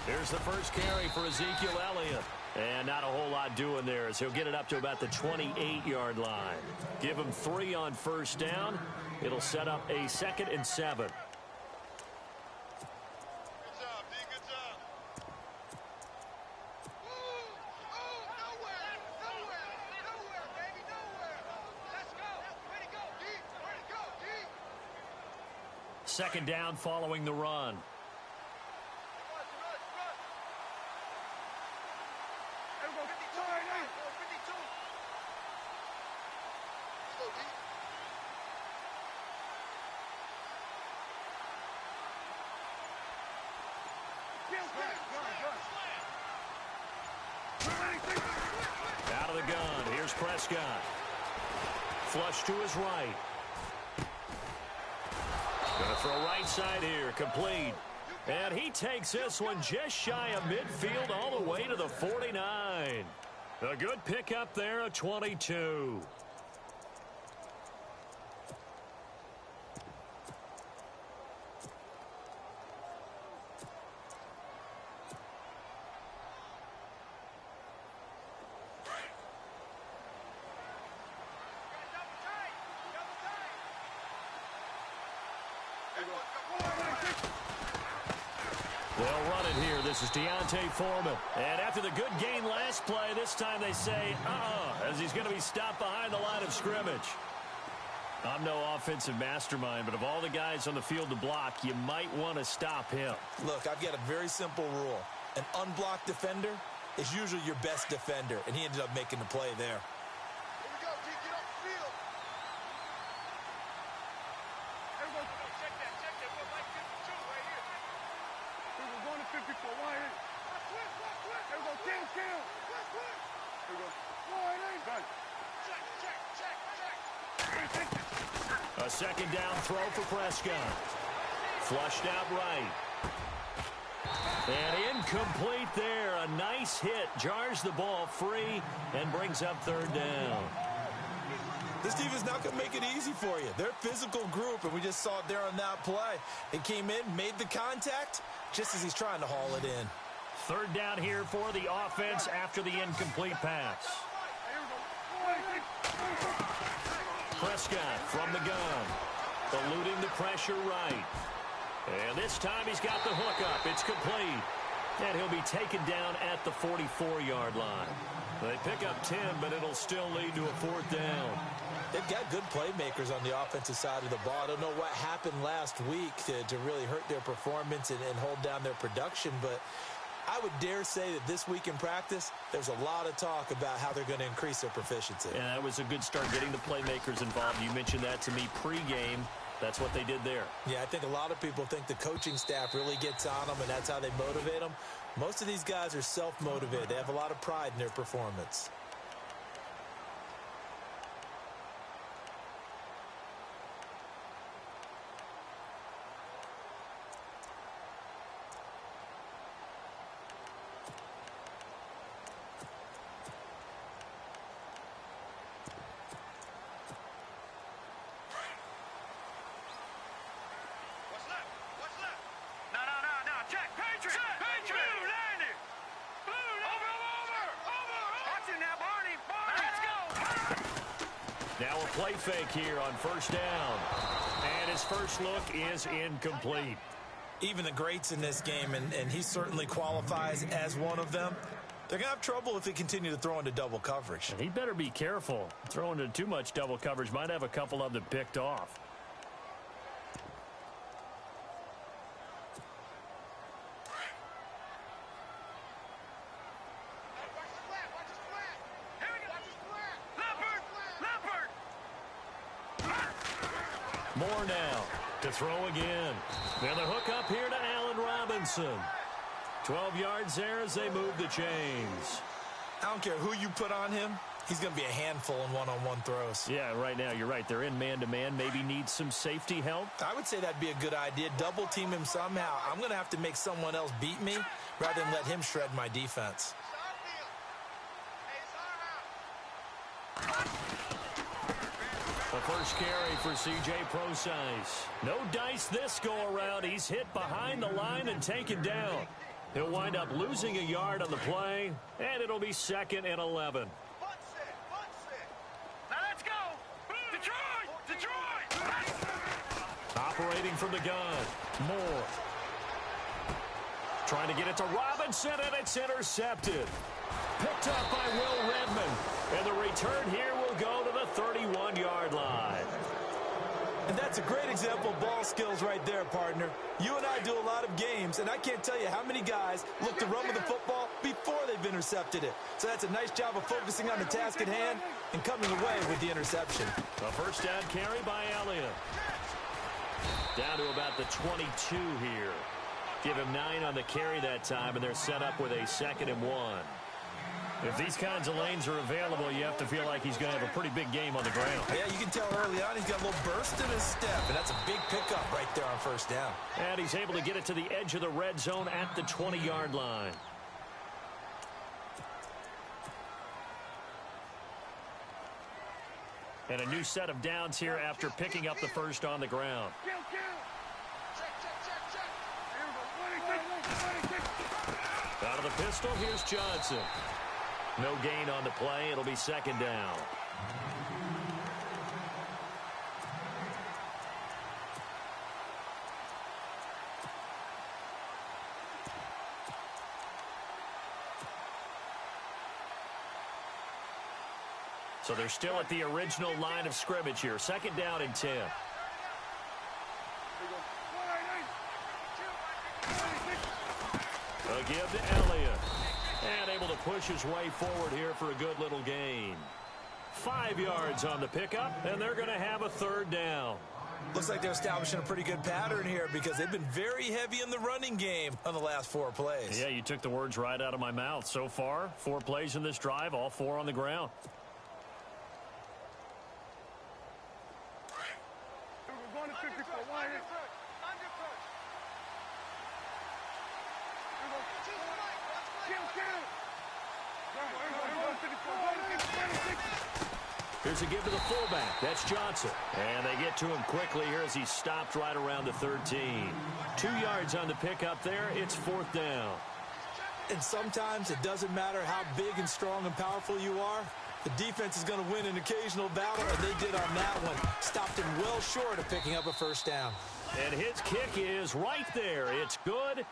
Here's the first carry for Ezekiel Elliott. And not a whole lot doing there as he'll get it up to about the 28-yard line. Give him 3 on first down. It'll set up a 2nd and 7. Second down following the run. Out of the gun. Here's Prescott. Flush to his right. Going to throw right side here. Complete. And he takes this one just shy of midfield all the way to the 49. A good pickup there, a 22. They'll run it here. This is Deontay Foreman. And after the good gain last play, this time they say, as he's going to be stopped behind the line of scrimmage. I'm no offensive mastermind, but of all the guys on the field to block, you might want to stop him. Look, I've got a very simple rule. An unblocked defender is usually your best defender, and he ended up making the play there. Here we go, D. Get off the field. Everyone, check that. We're like 52 right here. We're going to 54. Why ain't? Everyone, kill. Here we go. Why ain't? Done. Check. A second down throw for Prescott. Flushed out right. And incomplete there. A nice hit. Jars the ball free and brings up third down. This defense not going to make it easy for you. They're a physical group, and we just saw it there on that play. It came in, made the contact, just as he's trying to haul it in. Third down here for the offense after the incomplete pass. Prescott from the gun. Eluding the pressure right. And this time he's got the hook up. It's complete. And he'll be taken down at the 44-yard line. They pick up 10, but it'll still lead to a fourth down. They've got good playmakers on the offensive side of the ball. I don't know what happened last week to really hurt their performance and hold down their production, but I would dare say that this week in practice, there's a lot of talk about how they're going to increase their proficiency. Yeah, that was a good start getting the playmakers involved. You mentioned that to me pregame. That's what they did there. Yeah, I think a lot of people think the coaching staff really gets on them, and that's how they motivate them. Most of these guys are self-motivated. They have a lot of pride in their performance. Now a play fake here on first down. And his first look is incomplete. Even the greats in this game, and he certainly qualifies as one of them, they're going to have trouble if they continue to throw into double coverage. And he better be careful. Throwing into too much double coverage might have a couple of them picked off. More now to throw again. And the hook up here to Allen Robinson. 12 yards there as they move the chains. I don't care who you put on him. He's going to be a handful in one-on-one throws. Yeah, right now you're right. They're in man-to-man. Maybe needs some safety help. I would say that'd be a good idea. Double team him somehow. I'm going to have to make someone else beat me rather than let him shred my defense. The first carry for C.J. Procise. No dice this go-around. He's hit behind the line and taken down. He'll wind up losing a yard on the play, and it'll be 2nd and 11. Now let's go! Detroit! Detroit! Operating from the gun. Moore. Trying to get it to Robinson, and it's intercepted. Picked up by Will Redmond. And the return here will go to the 31-yard line. And that's a great example of ball skills right there, partner. You and I do a lot of games, and I can't tell you how many guys look to run with the football before they've intercepted it. So that's a nice job of focusing on the task at hand and coming away with the interception. A first down carry by Elliott. Down to about the 22 here. Give him 9 on the carry that time, and they're set up with a 2nd and 1. If these kinds of lanes are available, you have to feel like he's going to have a pretty big game on the ground. Yeah, you can tell early on he's got a little burst in his step, and that's a big pickup right there on first down. And he's able to get it to the edge of the red zone at the 20-yard line. And a new set of downs here after picking up the first on the ground. Out of the pistol, here's Johnson. No gain on the play. It'll be 2nd down. So they're still at the original line of scrimmage here. 2nd down and 10. A give to Elliott. And able to push his way forward here for a good little gain. 5 yards on the pickup, and they're going to have a 3rd down. Looks like they're establishing a pretty good pattern here because they've been very heavy in the running game on the last 4 plays. Yeah, you took the words right out of my mouth. So far, 4 plays in this drive, all 4 on the ground. We're going to 54. Why? Here's a give to the fullback. That's Johnson. And they get to him quickly here as he's stopped right around the 13. 2 yards on the pickup there. It's 4th down. And sometimes it doesn't matter how big and strong and powerful you are. The defense is going to win an occasional battle, and they did on that one. Stopped him well short of picking up a first down. And his kick is right there. It's good.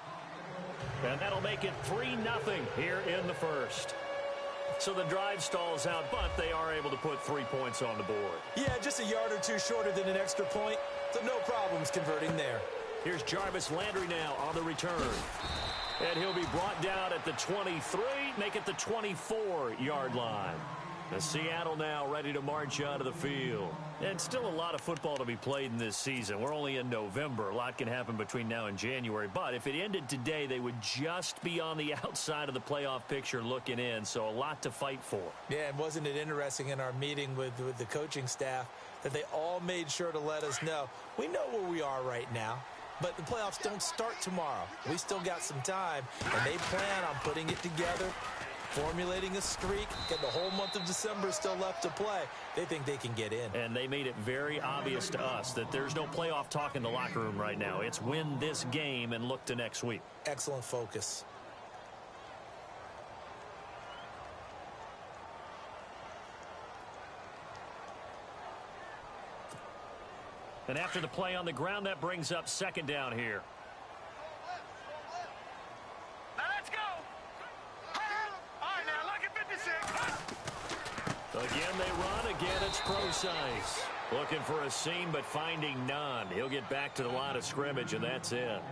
And that'll make it 3-0 here in the first. So the drive stalls out, but they are able to put 3 points on the board. Yeah, just a yard or 2 shorter than an extra point, so no problems converting there. Here's Jarvis Landry now on the return. And he'll be brought down at the 23, make it the 24-yard line. The Seattle now ready to march out of the field. And still a lot of football to be played in this season. We're only in November. A lot can happen between now and January. But if it ended today, they would just be on the outside of the playoff picture looking in. So a lot to fight for. Yeah, and wasn't it interesting in our meeting with the coaching staff that they all made sure to let us know, we know where we are right now, but the playoffs don't start tomorrow. We still got some time, and they plan on putting it together, formulating a streak, get the whole month of December still left to play. They think they can get in. And they made it very obvious to us that there's no playoff talk in the locker room right now. It's win this game and look to next week. Excellent focus. And after the play on the ground, that brings up 2nd down here. Again, they run. Again, it's Procise. Looking for a seam, but finding none. He'll get back to the line of scrimmage, and that's it.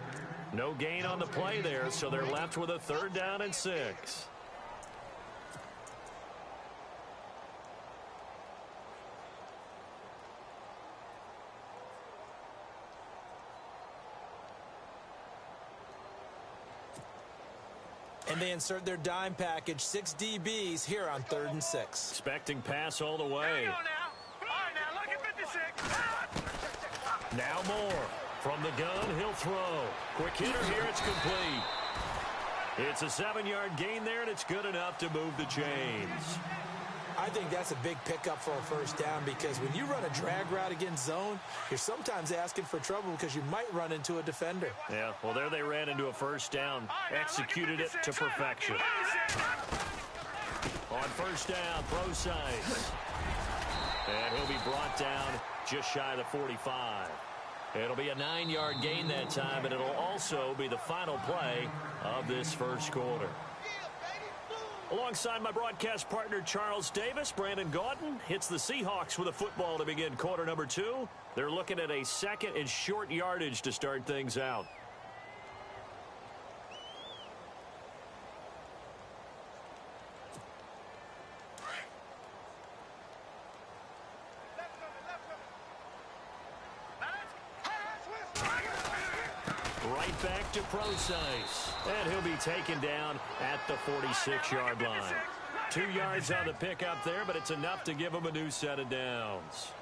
No gain on the play there, so they're left with a 3rd down and 6. And they insert their dime package, 6 DBs here on 3rd and 6. Expecting pass all the way. Now Moore. From the gun, he'll throw. Quick hitter here, it's complete. It's a 7-yard gain there, and it's good enough to move the chains. I think that's a big pickup for a first down because when you run a drag route against zone, you're sometimes asking for trouble because you might run into a defender. Yeah, well, there they ran into a first down, executed it to perfection. On first down, Procise. And he'll be brought down just shy of the 45. It'll be a 9-yard gain that time, and it'll also be the final play of this first quarter. Alongside my broadcast partner, Charles Davis, Brandon Gaudin hits the Seahawks with a football to begin quarter number 2. They're looking at a second and short yardage to start things out. Right back to Procise. And he'll be taken down at the 46-yard line. 2 yards on the pickup there, but it's enough to give him a new set of downs.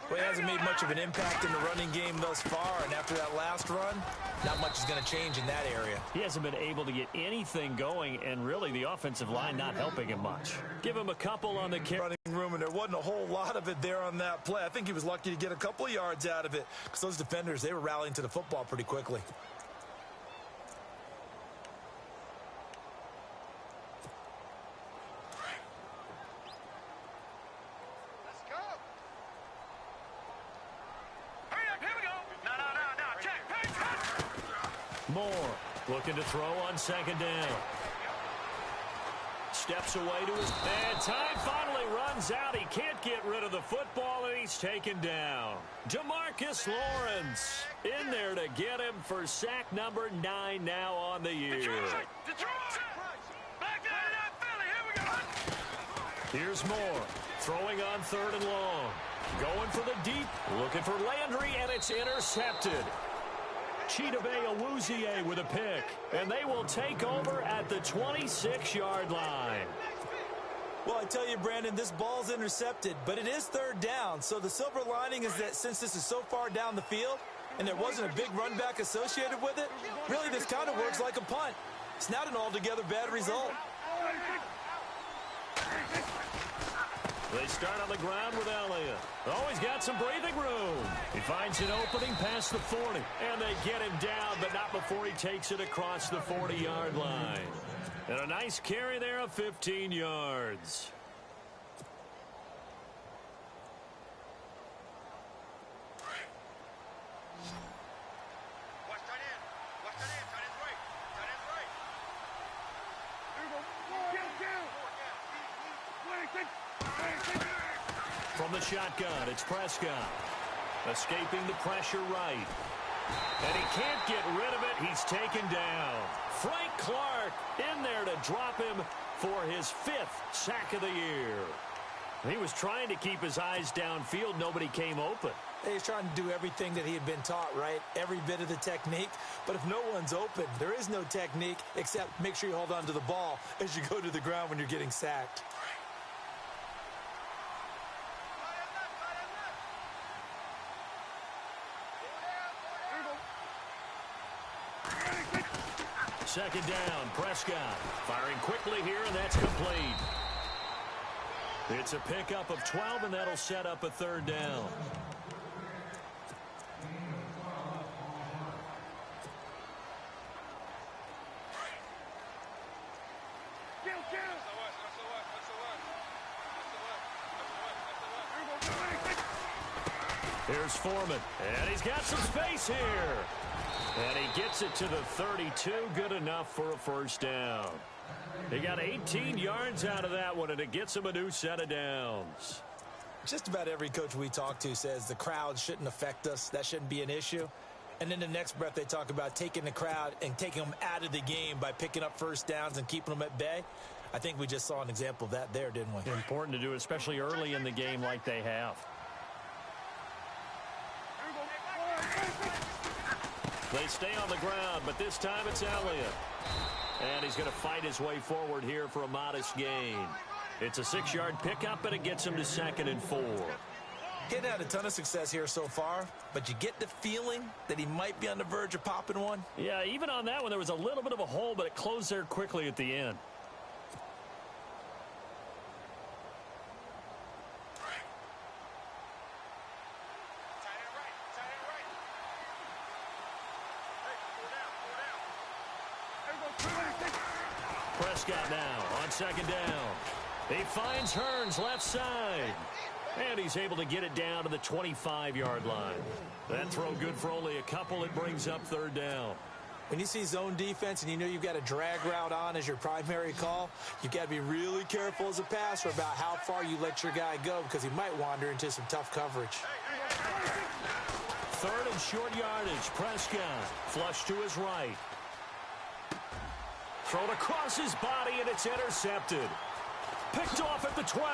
Well, he hasn't made much of an impact in the running game thus far, and after that last run, not much is going to change in that area. He hasn't been able to get anything going, and really the offensive line not helping him much. Give him a couple on the kick. Running room, and there wasn't a whole lot of it there on that play. I think he was lucky to get a couple of yards out of it because those defenders, they were rallying to the football pretty quickly. Moore looking to throw on second down. Steps away to his... And time finally runs out. He can't get rid of the football, and he's taken down. DeMarcus Lawrence in there to get him for sack number 9 now on the year. Here's Moore throwing on 3rd and long. Going for the deep. Looking for Landry, and it's intercepted. Chidobe Awuzie with a pick, and they will take over at the 26-yard line. Well, I tell you, Brandon, this ball's intercepted, but it is 3rd down. So the silver lining is that since this is so far down the field and there wasn't a big run back associated with it, really this kind of works like a punt. It's not an altogether bad result. They start on the ground with Elliott. Oh, he's got some breathing room. He finds an opening past the 40. And they get him down, but not before he takes it across the 40-yard line. And a nice carry there of 15 yards. From the shotgun, it's Prescott. Escaping the pressure right. And he can't get rid of it. He's taken down. Frank Clark in there to drop him for his 5th sack of the year. He was trying to keep his eyes downfield. Nobody came open. He's trying to do everything that he had been taught, right? Every bit of the technique. But if no one's open, there is no technique except make sure you hold on to the ball as you go to the ground when you're getting sacked. Second down, Prescott firing quickly here, and that's complete. It's a pickup of 12, and that'll set up a 3rd down. Here's Foreman, and he's got some space here. And he gets it to the 32, good enough for a first down. He got 18 yards out of that one, and it gets him a new set of downs. Just about every coach we talk to says the crowd shouldn't affect us. That shouldn't be an issue. And in the next breath, they talk about taking the crowd and taking them out of the game by picking up first downs and keeping them at bay. I think we just saw an example of that there, didn't we? Important to do, especially early in the game like they have. They stay on the ground, but this time it's Elliott. And he's going to fight his way forward here for a modest gain. It's a 6-yard pickup, and it gets him to 2nd and 4. Getting had a ton of success here so far, but you get the feeling that he might be on the verge of popping one. Yeah, even on that one, there was a little bit of a hole, but it closed there quickly at the end. Prescott now on second down. He finds Hearns left side. And he's able to get it down to the 25-yard line. That throw good for only a couple. It brings up third down. When you see zone defense and you know you've got a drag route on as your primary call, you've got to be really careful as a passer about how far you let your guy go because he might wander into some tough coverage. Third and short yardage. Prescott flush to his right. Thrown across his body, and it's intercepted. Picked off at the 12.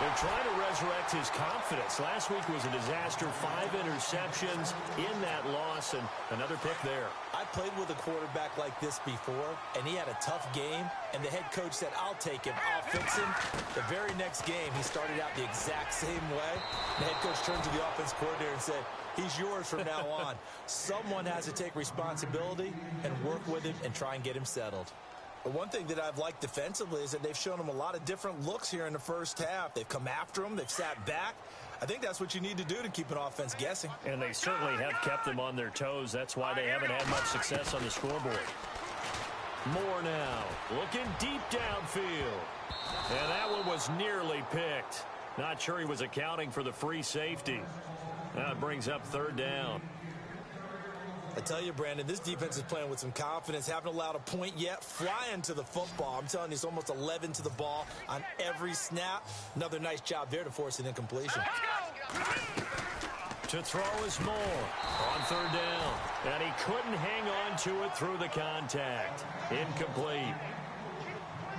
They're trying to resurrect his confidence. Last week was a disaster. 5 interceptions in that loss, and another pick there. I played with a quarterback like this before, and he had a tough game, and the head coach said, I'll take him, I'll fix him. The very next game, he started out the exact same way. The head coach turned to the offense coordinator and said, he's yours from now on. Someone has to take responsibility and work with him and try and get him settled. But one thing that I've liked defensively is that they've shown him a lot of different looks here in the first half. They've come after him. They've sat back. I think that's what you need to do to keep an offense guessing. And they certainly have kept them on their toes. That's why they haven't had much success on the scoreboard. Moore now looking deep downfield. And that one was nearly picked. Not sure he was accounting for the free safety. Now it brings up third down. I tell you, Brandon, this defense is playing with some confidence. Haven't allowed a point yet. Flying to the football. I'm telling you, it's almost 11 to the ball on every snap. Another nice job there to force an incompletion. To throw is Moore on third down. And he couldn't hang on to it through the contact. Incomplete.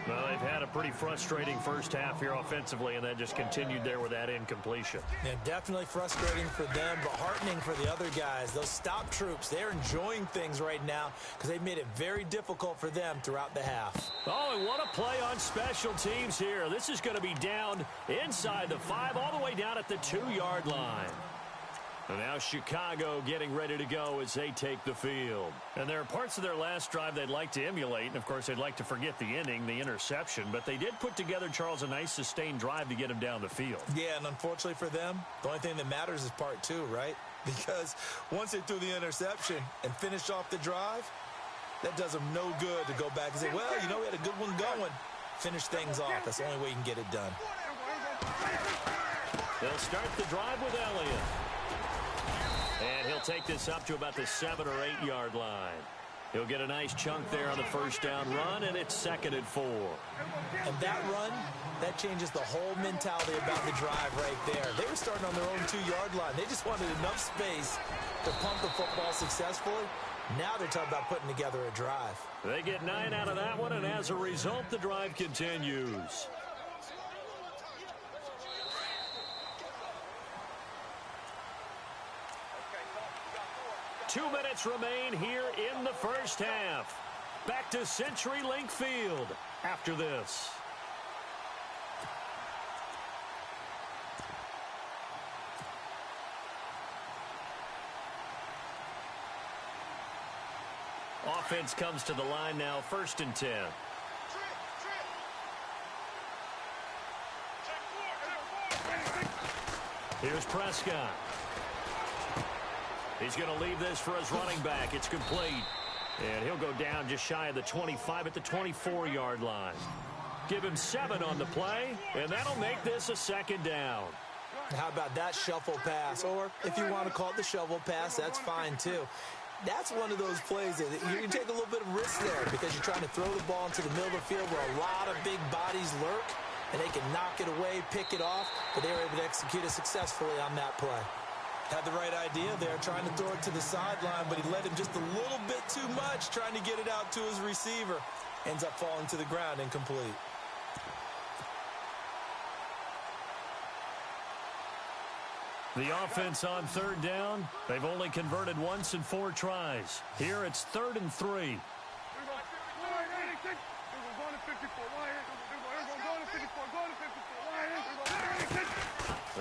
Well, they've had a pretty frustrating first half here offensively, and that just continued there with that incompletion. Yeah, definitely frustrating for them, but heartening for the other guys. Those stop troops, they're enjoying things right now because they've made it very difficult for them throughout the half. Oh, and what a play on special teams here. This is going to be down inside the 5, all the way down at the 2-yard line. And now Chicago getting ready to go as they take the field. And there are parts of their last drive they'd like to emulate. And, of course, they'd like to forget the inning, the interception. But they did put together, Charles, a nice sustained drive to get him down the field. Yeah, and unfortunately for them, the only thing that matters is part 2, right? Because once they threw the interception and finished off the drive, that does them no good to go back and say, well, you know, we had a good one going. Finish things off. That's the only way you can get it done. They'll start the drive with Elliott. And he'll take this up to about the 7 or 8 yard line. He'll get a nice chunk there on the first down run, and it's 2nd and 4. And that run, that changes the whole mentality about the drive right there. They were starting on their own 2-yard line. They just wanted enough space to pump the football successfully. Now they're talking about putting together a drive. They get 9 out of that one, and as a result, the drive continues. 2 minutes remain here in the first half. Back to CenturyLink Field after this. Offense comes to the line now, 1st and 10. Here's Prescott. He's going to leave this for his running back. It's complete. And he'll go down just shy of the 25 at the 24-yard line. Give him 7 on the play, and that'll make this a 2nd down. How about that shuffle pass? Or if you want to call it the shovel pass, that's fine too. That's one of those plays that you can take a little bit of risk there because you're trying to throw the ball into the middle of the field where a lot of big bodies lurk, and they can knock it away, pick it off, but they were able to execute it successfully on that play. Had the right idea there, trying to throw it to the sideline, but he let him just a little bit too much, trying to get it out to his receiver. Ends up falling to the ground, incomplete. The offense on 3rd down, they've only converted once in 4 tries. Here it's 3rd and 3.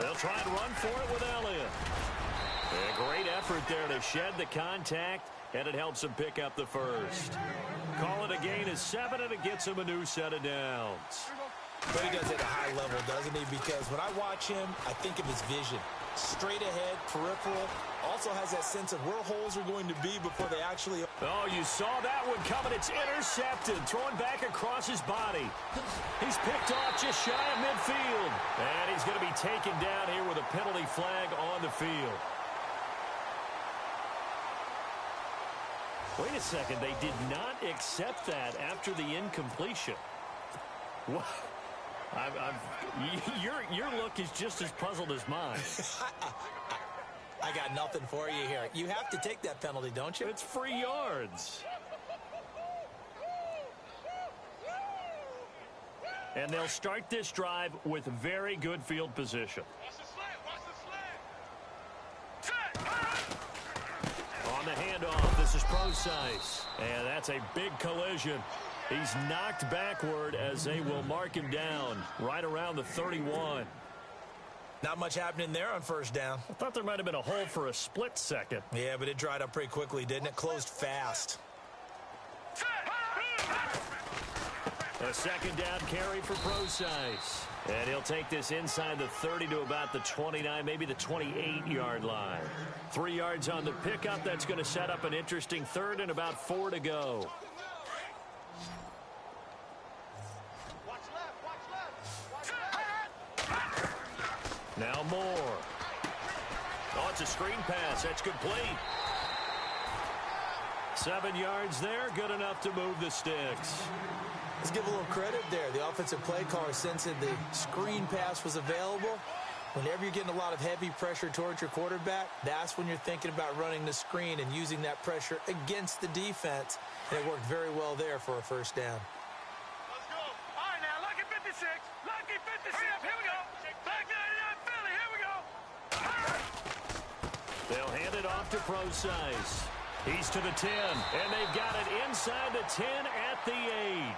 They'll try and run for it with Elliott. A great effort there to shed the contact, and it helps him pick up the first. Call it a gain of 7, and it gets him a new set of downs. But he does it at a high level, doesn't he? Because when I watch him, I think of his vision. Straight ahead, peripheral. Also has that sense of where holes are going to be before they actually... Oh, you saw that one coming. It's intercepted. Throwing back across his body. He's picked off just shy of midfield. And he's going to be taken down here with a penalty flag on the field. Wait a second. They did not accept that after the incompletion. What? Your look is just as puzzled as mine. I got nothing for you here. You have to take that penalty, don't you? It's free yards. And they'll start this drive with very good field position. Watch the slant. On the handoff, this is Procise. And that's a big collision. He's knocked backward as they will mark him down right around the 31. Not much happening there on first down. I thought there might have been a hole for a split second. Yeah, but it dried up pretty quickly, didn't it? Closed fast. A second down carry for Procise. And he'll take this inside the 30 to about the 29, maybe the 28-yard line. 3 yards on the pickup. That's going to set up an interesting third and about 4 to go. Now Moore. Oh, it's a screen pass. That's complete. 7 yards there. Good enough to move the sticks. Let's give a little credit there. The offensive play caller sensed the screen pass was available. Whenever you're getting a lot of heavy pressure towards your quarterback, that's when you're thinking about running the screen and using that pressure against the defense. And it worked very well there for a first down. Let's go. All right, now, lucky 56. Lucky 56. Here we go. Back 99 Philly. Here we go. They'll hand it off to Procise. He's to the 10, and they've got it inside the 10 at the 8.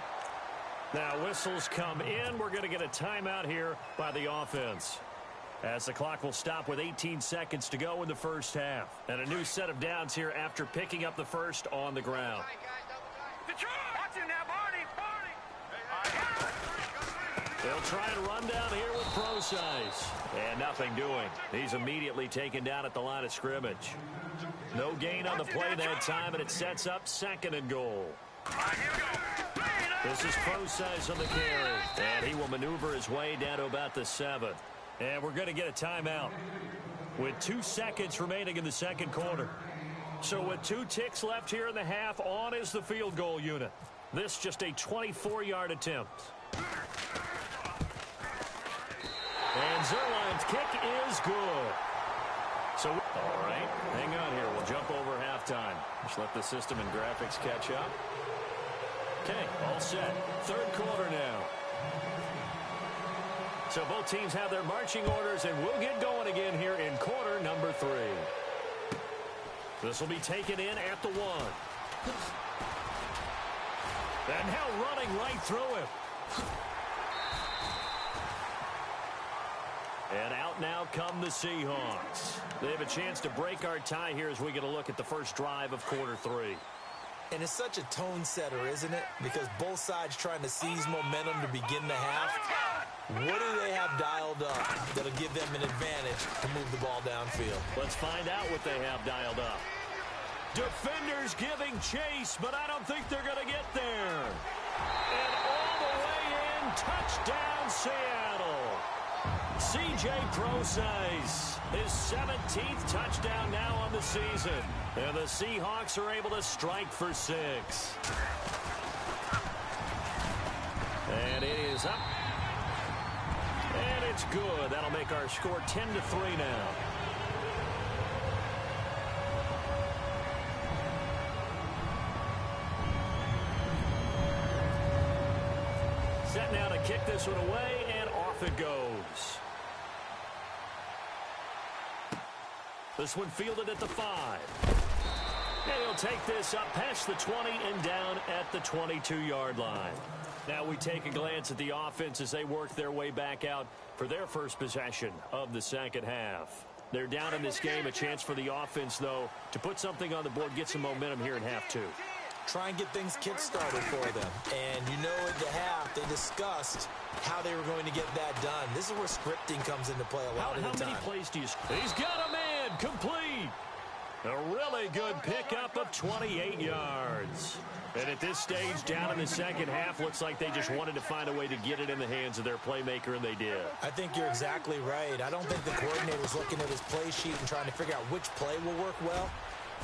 Now whistles come in. We're going to get a timeout here by the offense, as the clock will stop with 18 seconds to go in the first half. And a new set of downs here after picking up the first on the ground. Detroit. Watch it now, Barney. They'll try and run down here with Procise. And nothing doing. He's immediately taken down at the line of scrimmage. No gain on the play that time, and it sets up 2nd and goal. All right, here we go. This is Procise on the carry. And he will maneuver his way down to about the 7. And we're going to get a timeout with 2 seconds remaining in the second quarter. So with 2 ticks left here in the half, on is the field goal unit. This just a 24-yard attempt. And Zerline's kick is good. So, all right, hang on here. We'll jump over halftime. Just let the system and graphics catch up. Okay, all set. Third quarter now. So both teams have their marching orders, and we'll get going again here in quarter number 3. This will be taken in at the 1. And now running right through him. And out now come the Seahawks. They have a chance to break our tie here as we get a look at the first drive of quarter 3. And it's such a tone setter, isn't it? Because both sides trying to seize momentum to begin the half. What do they have dialed up that'll give them an advantage to move the ball downfield? Let's find out what they have dialed up. Defenders giving chase, but I don't think they're going to get there. And all the way in, touchdown Seattle. C.J. Procise, his 17th touchdown now on the season. And the Seahawks are able to strike for 6. And it is up. And it's good. That'll make our score 10-3 now. Set now to kick this one away, and off it goes. This one fielded at the 5. And he'll take this up past the 20 and down at the 22-yard line. Now we take a glance at the offense as they work their way back out for their first possession of the second half. They're down in this game. A chance for the offense, though, to put something on the board, get some momentum here in half 2. try and get things kick-started for them. And you know at the half, they discussed how they were going to get that done. This is where scripting comes into play a lot of the time. How many plays do you script? He's got a man complete. A really good pickup of 28 yards. And at this stage, down in the second half, looks like they just wanted to find a way to get it in the hands of their playmaker, and they did. I think you're exactly right. I don't think the coordinator's looking at his play sheet and trying to figure out which play will work well.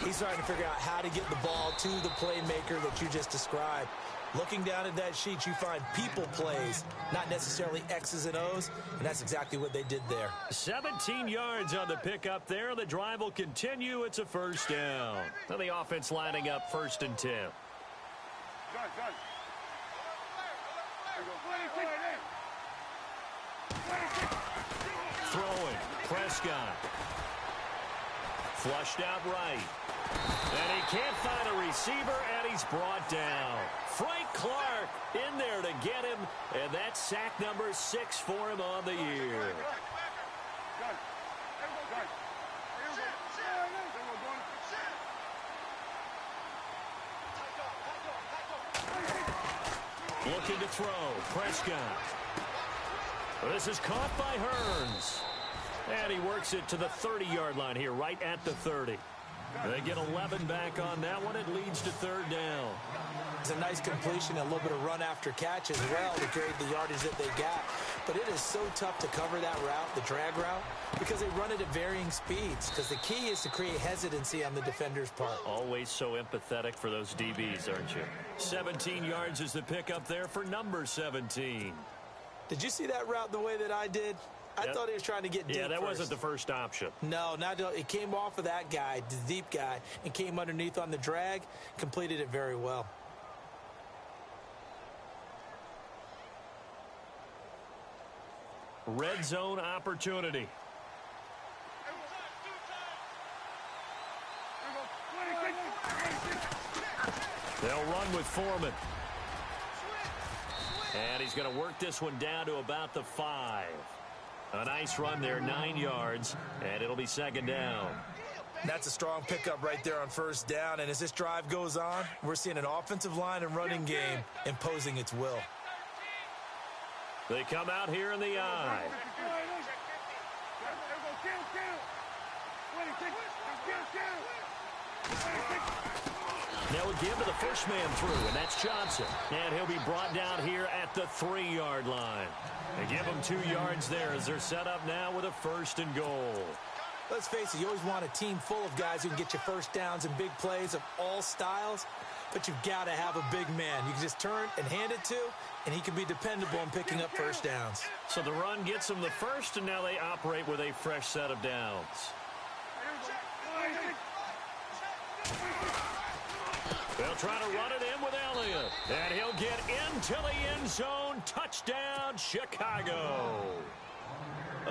He's trying to figure out how to get the ball to the playmaker that you just described. Looking down at that sheet, you find people plays, not necessarily X's and O's, and that's exactly what they did there. 17 yards on the pickup there. The drive will continue. It's a first down. Now the offense lining up 1st and 10. Done. Throwing. Prescott. Flushed out right. And he can't find a receiver, and he's brought down. Frank Clark in there to get him, and that's sack number 6 for him on the year. Looking to throw. Prescott. This is caught by Hearns. And he works it to the 30-yard line here, right at the 30. They get 11 back on that one. It leads to 3rd down. It's a nice completion, a little bit of run after catch as well to create the yardage that they got. But it is so tough to cover that route, the drag route, because they run it at varying speeds. Because the key is to create hesitancy on the defender's part. Always so empathetic for those DBs, aren't you? 17 yards is the pickup there for number 17. Did you see that route the way that I did? I thought he was trying to get deep. Yeah, that first. wasn't the first option. No, it came off of that guy, the deep guy, and came underneath on the drag, completed it very well. Red zone opportunity. They'll run with Foreman. And he's going to work this one down to about the 5. A nice run there, 9 yards, and it'll be 2nd down. That's a strong pickup right there on 1st down, and as this drive goes on, we're seeing an offensive line and running game imposing its will. They come out here in the eye. Now we give to the first man through, and that's Johnson. And he'll be brought down here at the 3-yard line. They give him 2 yards there as they're set up now with a 1st and goal. Let's face it, you always want a team full of guys who can get you first downs and big plays of all styles, but you've got to have a big man. You can just turn and hand it to, and he can be dependable in picking up first downs. So the run gets them the first, and now they operate with a fresh set of downs. They'll try to run it in with Elliott. And he'll get into the end zone. Touchdown, Chicago.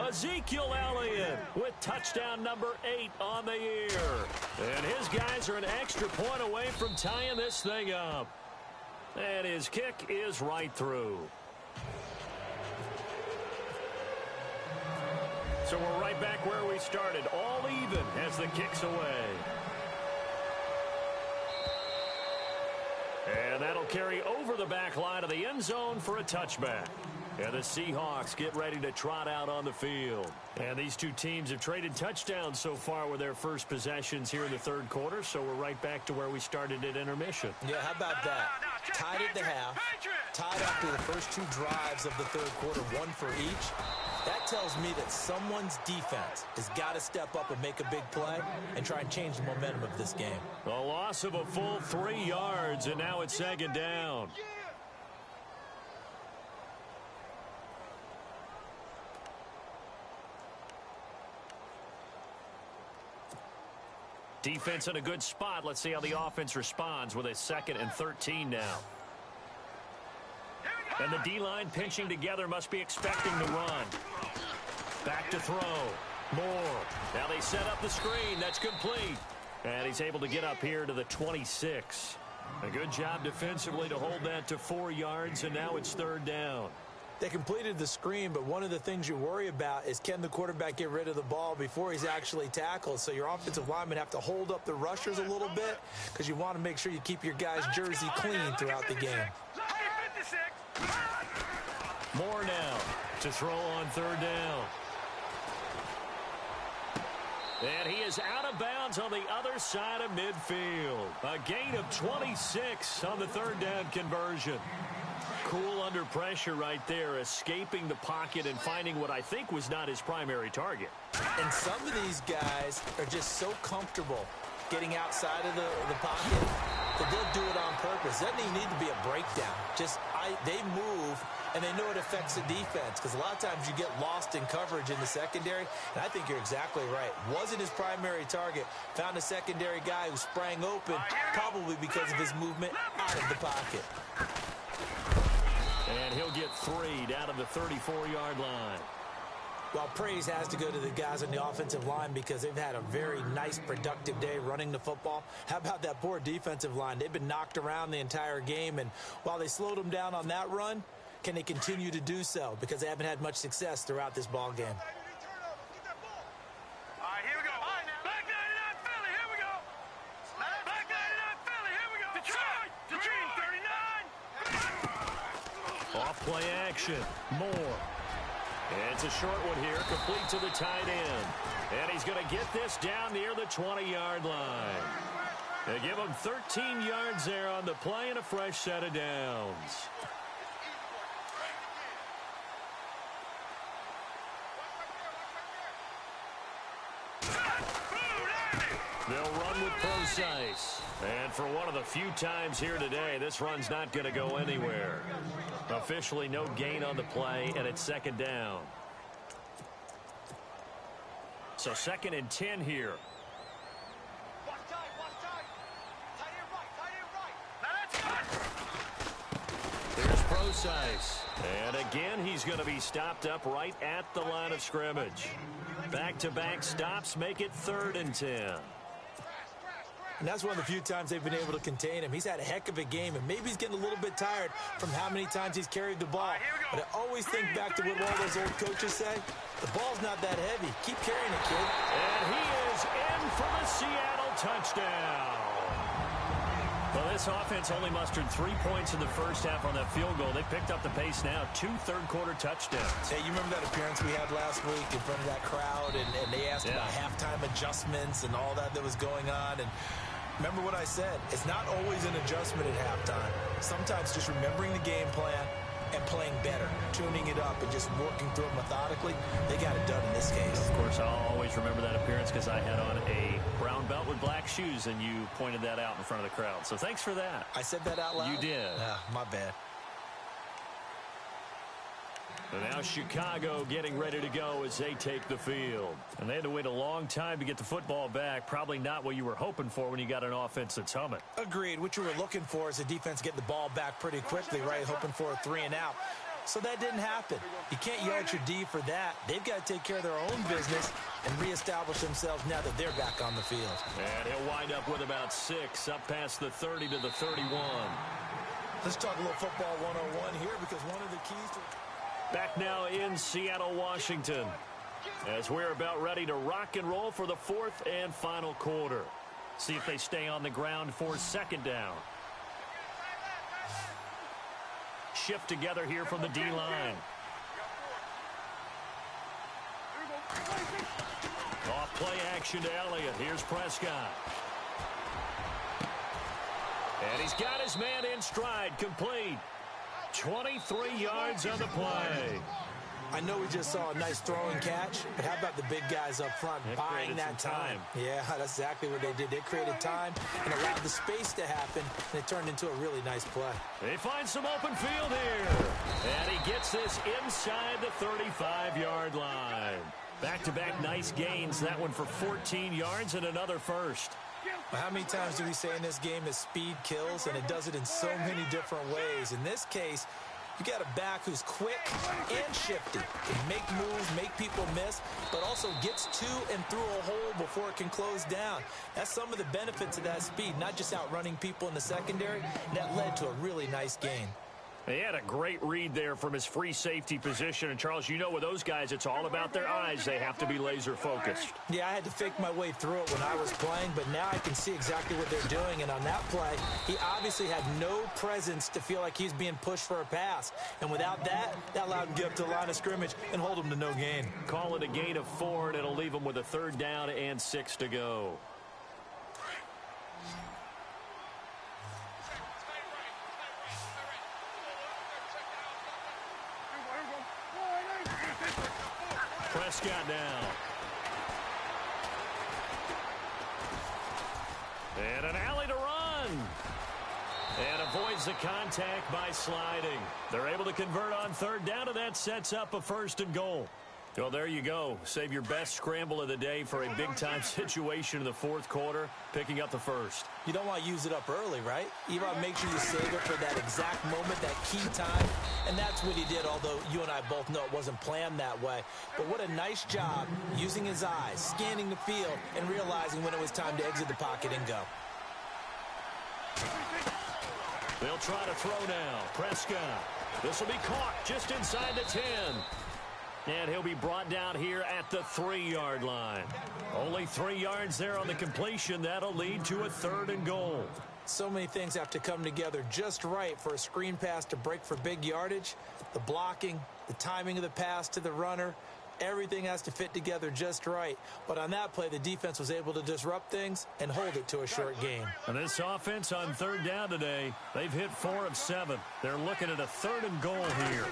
Ezekiel Elliott with touchdown number 8 on the year. And his guys are an extra point away from tying this thing up. And his kick is right through. So we're right back where we started. All even as the kick's away. And that'll carry over the back line of the end zone for a touchback. And the Seahawks get ready to trot out on the field. And these two teams have traded touchdowns so far with their first possessions here in the 3rd quarter. So we're right back to where we started at intermission. Yeah, how about that? Tied at the half, tied after the first 2 drives of the 3rd quarter, 1 for each. That tells me that someone's defense has got to step up and make a big play and try and change the momentum of this game. A loss of a full 3 yards, and now it's 2nd down. Defense in a good spot. Let's see how the offense responds with a 2nd and 13 now. And the D-line pinching together, must be expecting the run. Back to throw. Moore. Now they set up the screen. That's complete. And he's able to get up here to the 26. A good job defensively to hold that to 4 yards, and now it's 3rd down. They completed the screen, but one of the things you worry about is can the quarterback get rid of the ball before he's actually tackled? So your offensive linemen have to hold up the rushers a little bit because you want to make sure you keep your guys' jersey clean throughout the game. More now to throw on third down. And he is out of bounds on the other side of midfield. A gain of 26 on the third down conversion. Cool under pressure right there, escaping the pocket and finding what I think was not his primary target. And some of these guys are just so comfortable getting outside of the pocket that they'll do it on purpose. Doesn't even need to be a breakdown. They move, and they know it affects the defense because a lot of times you get lost in coverage in the secondary, and I think you're exactly right. Wasn't his primary target. Found a secondary guy who sprang open, probably because of his movement out of the pocket. And he'll get 3 down to the 34-yard line. Well, praise has to go to the guys on the offensive line because they've had a very nice, productive day running the football. How about that poor defensive line? They've been knocked around the entire game, and while they slowed them down on that run, can they continue to do so? Because they haven't had much success throughout this ball game. All right, here we go. All right, now. Back 99 Philly, here we go. Back 99 Philly, here we go. Detroit, Detroit 39. Off play action. Moore. It's a short one here, complete to the tight end. And he's going to get this down near the 20-yard line. They give him 13 yards there on the play and a fresh set of downs. They'll run with precise. And for one of the few times here today, this run's not going to go anywhere. Officially no gain on the play, and it's second down. So 2nd and 10 here. Watch tight, watch tight. Tight end right, tight end right. Now that's good. Here's Precise. And again, he's going to be stopped up right at the line of scrimmage. Back-to-back stops make it 3rd and 10. And that's one of the few times they've been able to contain him. He's had a heck of a game, and maybe he's getting a little bit tired from how many times he's carried the ball. But I always think back to what all those old coaches say. The ball's not that heavy. Keep carrying it, kid. And he is in for the Seattle touchdown. Well, this offense only mustered 3 points in the first half on that field goal. They picked up the pace now. 2 third-quarter touchdowns. Hey, you remember that appearance we had last week in front of that crowd, and they asked about halftime adjustments and all that was going on, and remember what I said. It's not always an adjustment at halftime. Sometimes just remembering the game plan and playing better, tuning it up and just working through it methodically. They got it done in this case. Of course, I'll always remember that appearance because I had on a brown belt with black shoes, and you pointed that out in front of the crowd. So thanks for that. I said that out loud? You did. My bad. And now Chicago getting ready to go as they take the field. And they had to wait a long time to get the football back. Probably not what you were hoping for when you got an offense that's humming. Agreed. What you were looking for is the defense getting the ball back pretty quickly, right? Hoping for a 3 and out. So that didn't happen. You can't yell at your D for that. They've got to take care of their own business and reestablish themselves now that they're back on the field. And he'll wind up with about 6 up past the 30 to the 31. Let's talk a little football 101 here because one of the keys to... Back now in Seattle, Washington, as we're about ready to rock and roll for the 4th and final quarter. See if they stay on the ground for 2nd down. Shift together here from the D-line. Off play action to Elliott. Here's Prescott. And he's got his man in stride, complete. 23 yards on the play. I know we just saw a nice throwing catch, but how about the big guys up front buying that time? Yeah, that's exactly what they did. They created time and allowed the space to happen, and it turned into a really nice play. They find some open field here. And he gets this inside the 35-yard line. Back-to-back nice gains. That one for 14 yards and another first. Well, how many times do we say in this game that speed kills, and it does it in so many different ways? In this case, you got a back who's quick and shifty, can make moves, make people miss, but also gets to and through a hole before it can close down. That's some of the benefits of that speed, not just outrunning people in the secondary. And that led to a really nice gain. He had a great read there from his free safety position. And, Charles, you know with those guys, it's all about their eyes. They have to be laser-focused. Yeah, I had to fake my way through it when I was playing, but now I can see exactly what they're doing. And on that play, he obviously had no presence to feel like he's being pushed for a pass. And without that, that allowed him to get up to the line of scrimmage and hold him to no gain. Call it a gain of 4, and it'll leave him with a 3rd down and 6 to go. Prescott now. And an alley to run. And avoids the contact by sliding. They're able to convert on 3rd down, and that sets up a 1st and goal. Well, there you go. Save your best scramble of the day for a big-time situation in the 4th quarter, picking up the 1st. You don't want to use it up early, right? You want to make sure you save it for that exact moment, that key time. And that's what he did, although you and I both know it wasn't planned that way. But what a nice job using his eyes, scanning the field, and realizing when it was time to exit the pocket and go. They'll try to throw now. Prescott. This will be caught just inside the 10. And he'll be brought down here at the 3-yard line. Only 3 yards there on the completion. That'll lead to a 3rd and goal. So many things have to come together just right for a screen pass to break for big yardage. The blocking, the timing of the pass to the runner, everything has to fit together just right. But on that play, the defense was able to disrupt things and hold it to a short gain. And this offense on 3rd down today, they've hit 4 of 7. They're looking at a 3rd and goal here.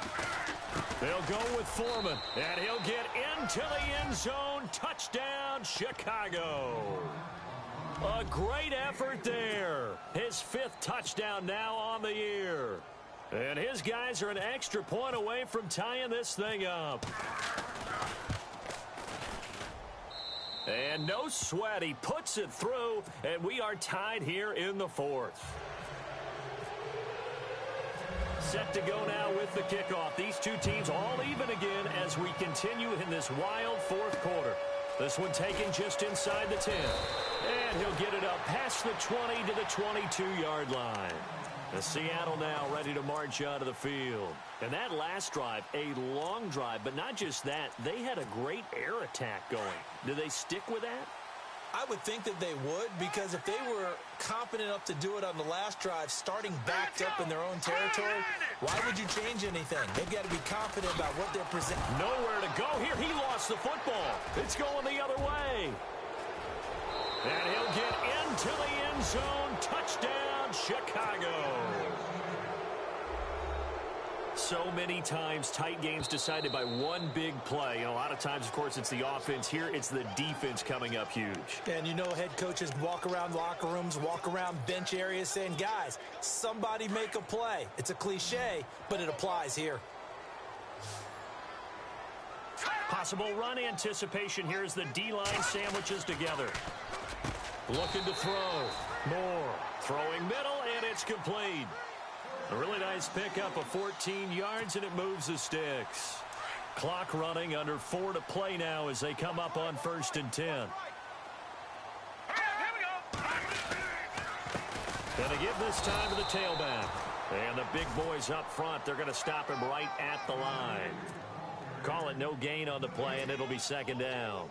They'll go with Foreman, and he'll get into the end zone. Touchdown, Chicago. A great effort there. His 5th touchdown now on the year. And his guys are an extra point away from tying this thing up. And no sweat. He puts it through, and we are tied here in the 4th. Set to go now with the kickoff. These two teams all even again as we continue in this wild 4th quarter. This one taken just inside the 10. And he'll get it up past the 20 to the 22-yard line. The Seattle now ready to march onto the field. And that last drive, a long drive, but not just that. They had a great air attack going. Do they stick with that? I would think that they would, because if they were confident enough to do it on the last drive, starting backed up in their own territory, why would you change anything? They've got to be confident about what they're presenting. Nowhere to go here. He lost the football. It's going the other way. And he'll get into the end zone. Touchdown, Chicago. So many times, tight games decided by one big play. And a lot of times, of course, it's the offense. Here, it's the defense coming up huge. And you know head coaches walk around locker rooms, walk around bench areas saying, guys, somebody make a play. It's a cliche, but it applies here. Possible run anticipation here as the D-line sandwiches together. Looking to throw. Moore throwing middle, and it's complete. A really nice pickup of 14 yards, and it moves the sticks. Clock running, under 4 to play now as they come up on 1st and 10. And they give this time to the tailback. And the big boys up front, they're going to stop him right at the line. Call it no gain on the play, and it'll be 2nd down.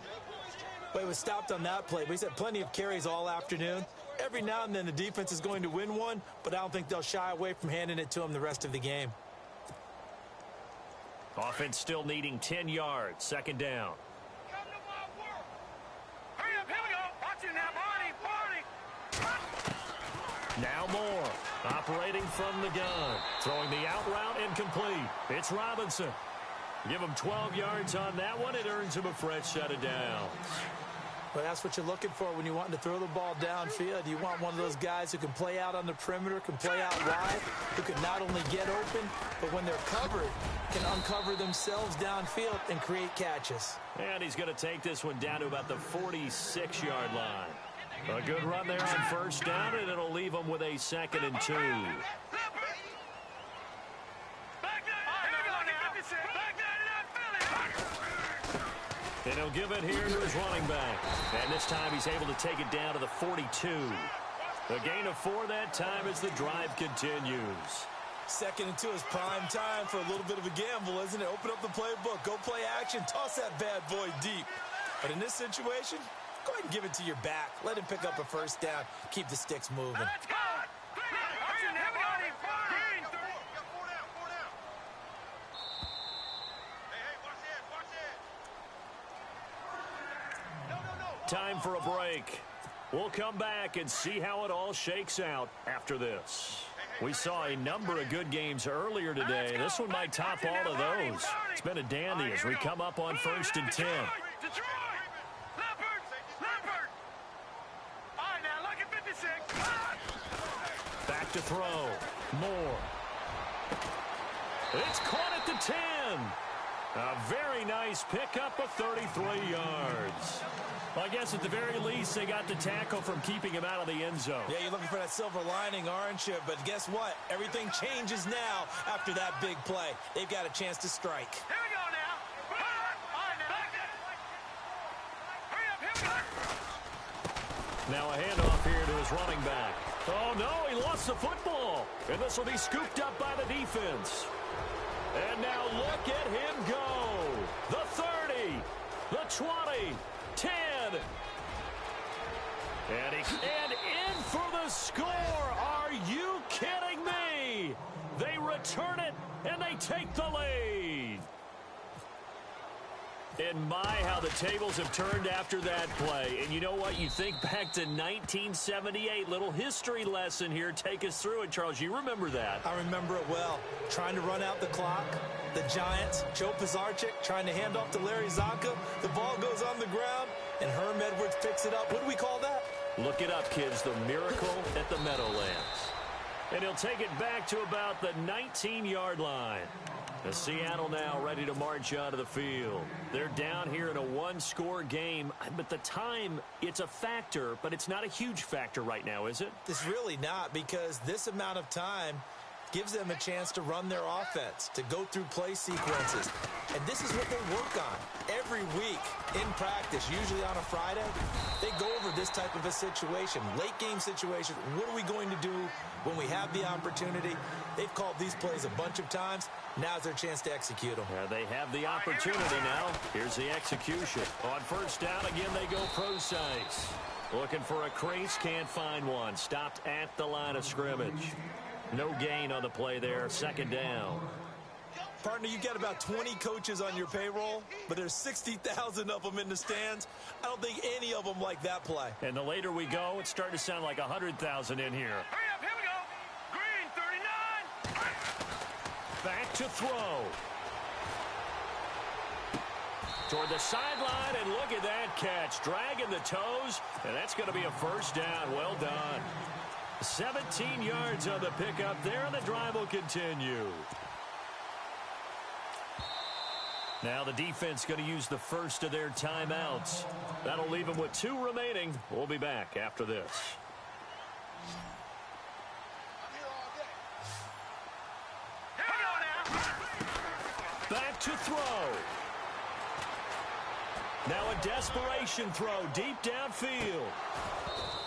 But he was stopped on that play. But he's had plenty of carries all afternoon. Every now and then the defense is going to win one, but I don't think they'll shy away from handing it to him the rest of the game. Offense still needing 10 yards. 2nd down. Hurry up, here we go. Watch it now, Barney. Now Moore operating from the gun. Throwing the out route incomplete. It's Robinson. Give him 12 yards on that one. It earns him a fresh set of downs. But that's what you're looking for when you want to throw the ball downfield. You want one of those guys who can play out on the perimeter, can play out wide, who can not only get open, but when they're covered, can uncover themselves downfield and create catches. And he's going to take this one down to about the 46-yard line. A good run there on 1st down, and it'll leave him with a 2nd and 2. And he'll give it here to his running back. And this time he's able to take it down to the 42. A gain of 4 that time as the drive continues. Second into his prime time for a little bit of a gamble, isn't it? Open up the playbook, go play action, toss that bad boy deep. But in this situation, go ahead and give it to your back. Let him pick up a first down. Keep the sticks moving. Let's go! Time for a break. We'll come back and see how it all shakes out after this. We saw a number of good games earlier today. This one might top all of those. It's been a dandy as we come up on 1st and 10. Back to throw. Moore. It's caught at the 10. A very nice pickup of 33 yards. Well, I guess at the very least, they got the tackle from keeping him out of the end zone. Yeah, you're looking for that silver lining, aren't you? But guess what? Everything changes now after that big play. They've got a chance to strike. Here we go now. Now a handoff here to his running back. Oh, no, he lost the football. And this will be scooped up by the defense. And now look at him go. The 30, the 20, 10. And in for the score. Are you kidding me? They return it, and they take the lead. And my, how the tables have turned after that play. And you know what? You think back to 1978. Little history lesson here. Take us through it, Charles. You remember that. I remember it well. Trying to run out the clock. The Giants, Joe Pisarcik trying to hand off to Larry Zonka. The ball goes on the ground, and Herm Edwards picks it up. What do we call that? Look it up, kids. The miracle at the Meadowlands. And he'll take it back to about the 19-yard line. The Seattle now ready to march onto the field. They're down here in a one-score game, but the time, it's a factor, but it's not a huge factor right now, is it? It's really not, because this amount of time gives them a chance to run their offense, to go through play sequences. And this is what they work on every week in practice, usually on a Friday. They go over this type of a situation, late game situation. What are we going to do when we have the opportunity? They've called these plays a bunch of times. Now's their chance to execute them. They have the opportunity now. Here's the execution. On first down, again, they go precise. Looking for a crease, can't find one. Stopped at the line of scrimmage. No gain on the play there. Second down. Partner, you got about 20 coaches on your payroll, but there's 60,000 of them in the stands. I don't think any of them like that play. And the later we go, it's starting to sound like 100,000 in here. Hurry up, here we go. Green, 39. Back to throw. Toward the sideline, and look at that catch. Dragging the toes, and that's going to be a first down. Well done. 17 yards on the pickup there, and the drive will continue. Now the defense going to use the first of their timeouts. That'll leave them with 2 remaining. We'll be back after this. Back to throw. Now a desperation throw deep downfield.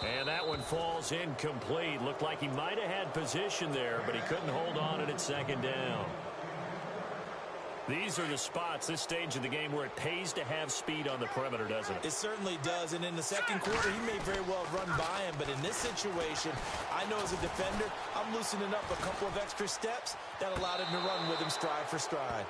And that one falls incomplete. Looked like he might have had position there, but he couldn't hold on at second down. These are the spots, this stage of the game, where it pays to have speed on the perimeter, doesn't it? It certainly does, and in the second quarter, he may very well run by him, but in this situation, I know as a defender, I'm loosening up a couple of extra steps that allowed him to run with him stride for stride.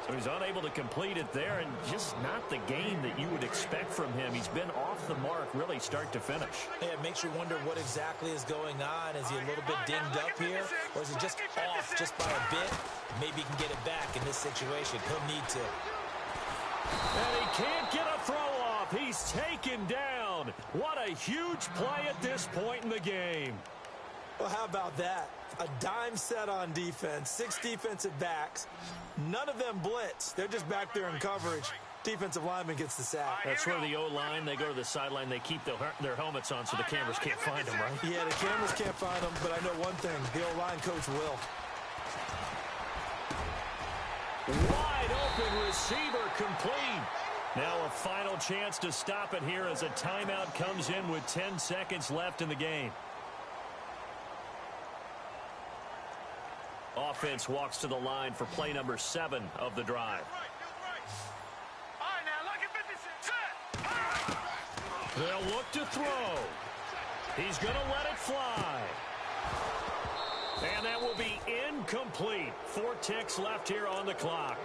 So he's unable to complete it there, and just not the game that you would expect from him. He's been off the mark really start to finish. Yeah, it makes you wonder what exactly is going on. Is he a little bit dinged up here, or is he just off just by a bit? Maybe he can get it back in this situation. He'll need to. And he can't get a throw off. He's taken down. What a huge play at this point in the game. Well, how about that? A dime set on defense, 6 defensive backs. None of them blitz. They're just back there in coverage. Defensive lineman gets the sack. That's where the O-line, they go to the sideline, they keep their helmets on so the cameras can't find them, right? Yeah, the cameras can't find them, but I know one thing. The O-line coach will. Wide open receiver complete. Now a final chance to stop it here as a timeout comes in with 10 seconds left in the game. offense walks to the line for play number 7 of the drive. All right, now, look at 56. They'll look to throw. He's going to let it fly. And that will be incomplete. 4 ticks left here on the clock.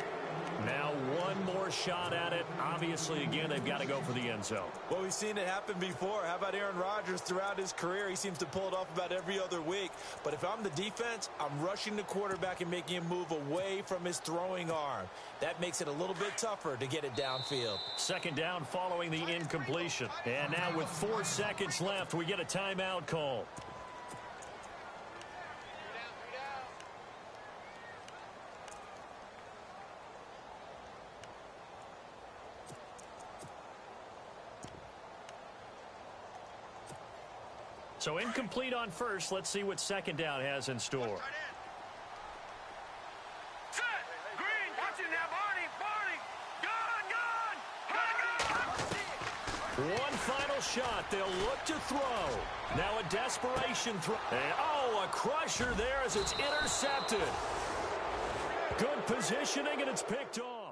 Now one more shot at it. Obviously, again, they've got to go for the end zone. Well, we've seen it happen before. How about Aaron Rodgers throughout his career? He seems to pull it off about every other week. But if I'm the defense, I'm rushing the quarterback and making him move away from his throwing arm. That makes it a little bit tougher to get it downfield. Second down following the incompletion. And now with 4 seconds left, we get a timeout call. So incomplete on first. Let's see what second down has in store. Set. Green. Watch it now, Barney. Gone. One final shot. They'll look to throw. Now a desperation throw. And, a crusher there as it's intercepted. Good positioning, and it's picked off.